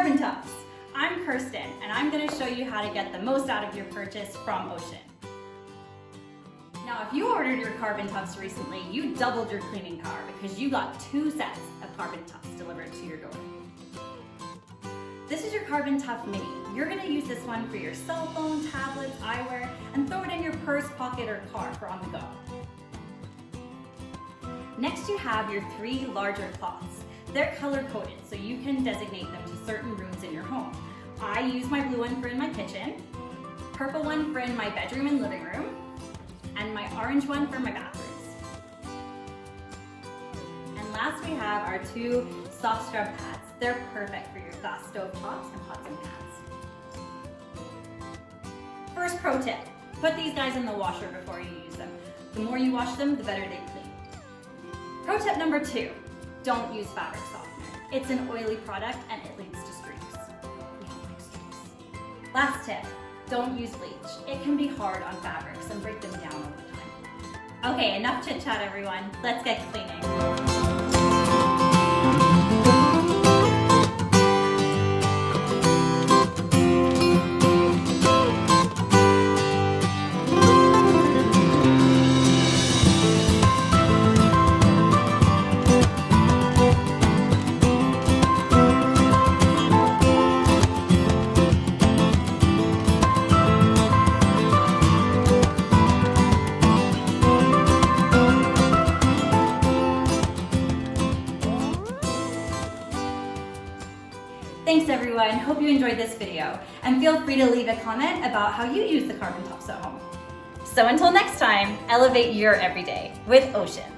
Carbon Tuffs. I'm Kirsten, and I'm going to show you how to get the most out of your purchase from Ocean. Now, if you ordered your Carbon Tuffs recently, you doubled your cleaning power because you got 2 sets of Carbon Tuffs delivered to your door. This is your Carbon Tuff Mini. You're going to use this one for your cell phone, tablets, eyewear, and throw it in your purse, pocket, or car for on the go. Next, you have your 3 larger cloths. They're color-coded, so you can designate them to certain rooms in your home. I use my blue one for in my kitchen, purple one for in my bedroom and living room, and my orange one for my bathrooms. And last we have our 2 soft scrub pads. They're perfect for your glass stove tops and pots and pans. First pro tip, put these guys in the washer before you use them. The more you wash them, the better they clean. Pro tip number 2, don't use fabric softener. It's an oily product and it leads to streaks. We don't like streaks. Last tip, don't use bleach. It can be hard on fabrics and break them down over time. Okay, enough chit chat everyone. Let's get cleaning. Thanks everyone, hope you enjoyed this video, and feel free to leave a comment about how you use the Carbon Tuffs at home. So until next time, elevate your everyday with Ocean.